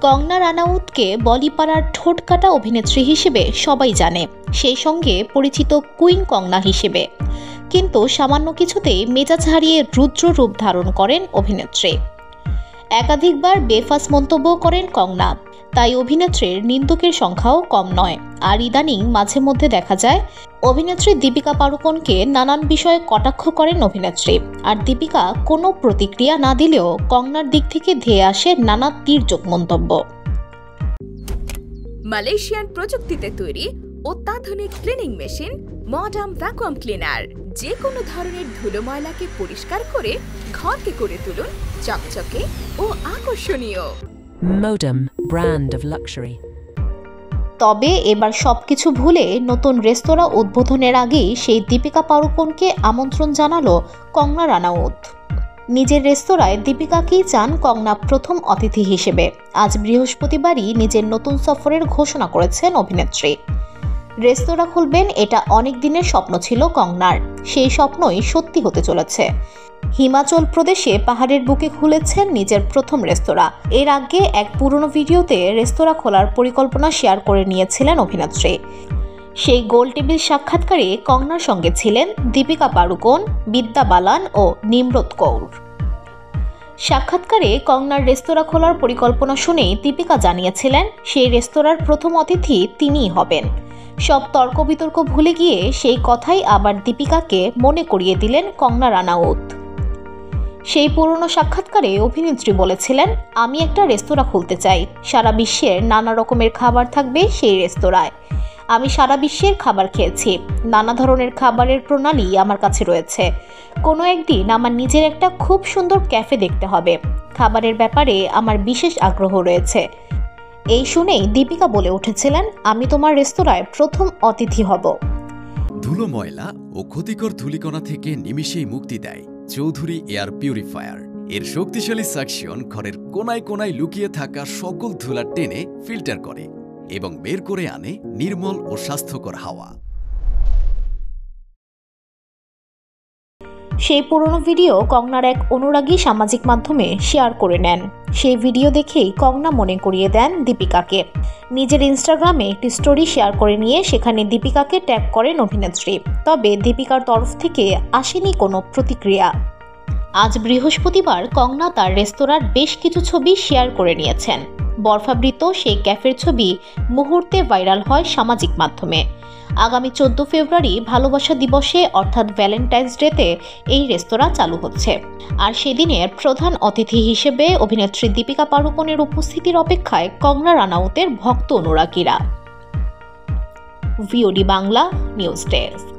কঙ্গনা রানাউতকে বলিপাড়ার ঠোঁটকাটা অভিনেত্রী হিসেবে সবাই জানে, সেই সঙ্গে পরিচিত কুইন কঙ্গনা হিসেবে। কিন্তু সামান্য কিছুতেই মেজাজ হারিয়ে রুদ্র রূপ ধারণ করেন অভিনেত্রী। একাধিকবার বেফাঁস মন্তব্য করেন কঙ্গনা, তাই অভিনেত্রীর নিন্দুকের সংখ্যাও কম নয়। আর ইদানিং মাঝে মধ্যে দেখা যায় অভিনেত্রী দীপিকা পাড়ুকোনকে নানান বিষয়ে কটাক্ষ করেন অভিনেত্রী। আর দীপিকা কোনো প্রতিক্রিয়া না দিলেও কঙ্গনার দিক থেকে ধেয়ে আসে নানা তীর্যক মন্তব্য। মালয়েশিয়ান প্রযুক্তিতে তৈরি অত্যাধুনিক cleaning machine modern vacuum cleaner যে কোনো ধরনের ধুলো ময়লাকে পরিষ্কার করে ঘরকে করে তুলুন চকচকে ও আকর্ষণীয়। Modem, brand of luxury. তবে এবার সবকিছু ভুলে নতুন রেস্তোরাঁ উদ্বোধনের আগেই সেই দীপিকা পাড়ুকোনকে আমন্ত্রণ জানালো কঙ্গনা রানাউত। নিজের রেস্তোরাঁয় দীপিকাকেই চান কঙ্গনা প্রথম অতিথি হিসেবে। আজ বৃহস্পতিবারই নিজের নতুন সফরের ঘোষণা করেছেন অভিনেত্রী। রেস্তোরাঁ খুলবেন, এটা অনেক দিনের স্বপ্ন ছিল কঙ্গনার। সেই স্বপ্নই সত্যি হতে চলেছে। হিমাচল প্রদেশে পাহাড়ের বুকে খুলেছেন নিজের প্রথম রেস্তোরাঁ। এর আগে এক পুরনো ভিডিওতে রেস্তোরাঁ খোলার পরিকল্পনা শেয়ার করে নিয়েছিলেন অভিনেত্রী। সেই গোল টেবিল সাক্ষাৎকারে কঙ্গনার সঙ্গে ছিলেন দীপিকা পাড়ুকোন, বিদ্যা বালান ও নিমরত কৌর। সাক্ষাৎকারে কঙ্গনার রেস্তোরাঁ খোলার পরিকল্পনা শুনেই দীপিকা জানিয়েছিলেন সেই রেস্তোরাঁর প্রথম অতিথি তিনিই হবেন। সব তর্ক বিতর্ক ভুলে গিয়ে সেই কথাই আবার দীপিকাকে মনে করিয়ে দিলেন কঙ্গনা রানাউত। সেই পুরনো সাক্ষাৎকারে অভিনেত্রী বলেছিলেন, আমি একটা রেস্তোরাঁ খুলতে চাই। সারা বিশ্বের নানা রকমের খাবার থাকবে সেই রেস্তোরাঁয়। আমি সারা বিশ্বের খাবার খেয়েছি, নানা ধরনের খাবারের প্রণালী আমার কাছে রয়েছে। কোনো একদিন আমার নিজের একটা খুব সুন্দর ক্যাফে দেখতে হবে। খাবারের ব্যাপারে আমার বিশেষ আগ্রহ রয়েছে। এই শুনেই দীপিকা বলে উঠেছিলেন, আমি তোমার রেস্তোরাঁয় প্রথম অতিথি হব। ধুলো ময়লা ও ক্ষতিকর ধূলিকণা থেকে নিমিষেই মুক্তি দেয় চৌধুরী এয়ার পিউরিফায়ার। এর শক্তিশালী সাকশন ঘরের কোনায় কোনায় লুকিয়ে থাকা সকল ধুলা টেনে ফিল্টার করে এবং বের করে আনে নির্মল ও স্বাস্থ্যকর হাওয়া। সেই পুরনো ভিডিও কঙ্গনার এক অনুরাগী সামাজিক মাধ্যমে শেয়ার করে নেন। সেই ভিডিও দেখেই কঙ্গনা মনে করিয়ে দেন দীপিকাকে। নিজের ইনস্টাগ্রামে একটি স্টোরি শেয়ার করে নিয়ে সেখানে দীপিকাকে ট্যাগ করেন অভিনেত্রী। তবে দীপিকার তরফ থেকে আসেনি কোনো প্রতিক্রিয়া। আজ বৃহস্পতিবার কঙ্গনা তার রেস্তোরাঁর বেশ কিছু ছবি শেয়ার করে নিয়েছেন। বরফাবৃত সেই ক্যাফের ছবি মুহূর্তে ভাইরাল হয় সামাজিক মাধ্যমে। আগামী 14 ফেব্রুয়ারি ভালোবাসা দিবসে অর্থাৎ ভ্যালেন্টাইন্স ডেতে এই রেস্তোরাঁ চালু হচ্ছে। আর সেদিনের প্রধান অতিথি হিসেবে অভিনেত্রী দীপিকা পাড়ুকোনের উপস্থিতির অপেক্ষায় কঙ্গনা রানাউতের ভক্ত অনুরাগীরা। VOD Bangla news desk.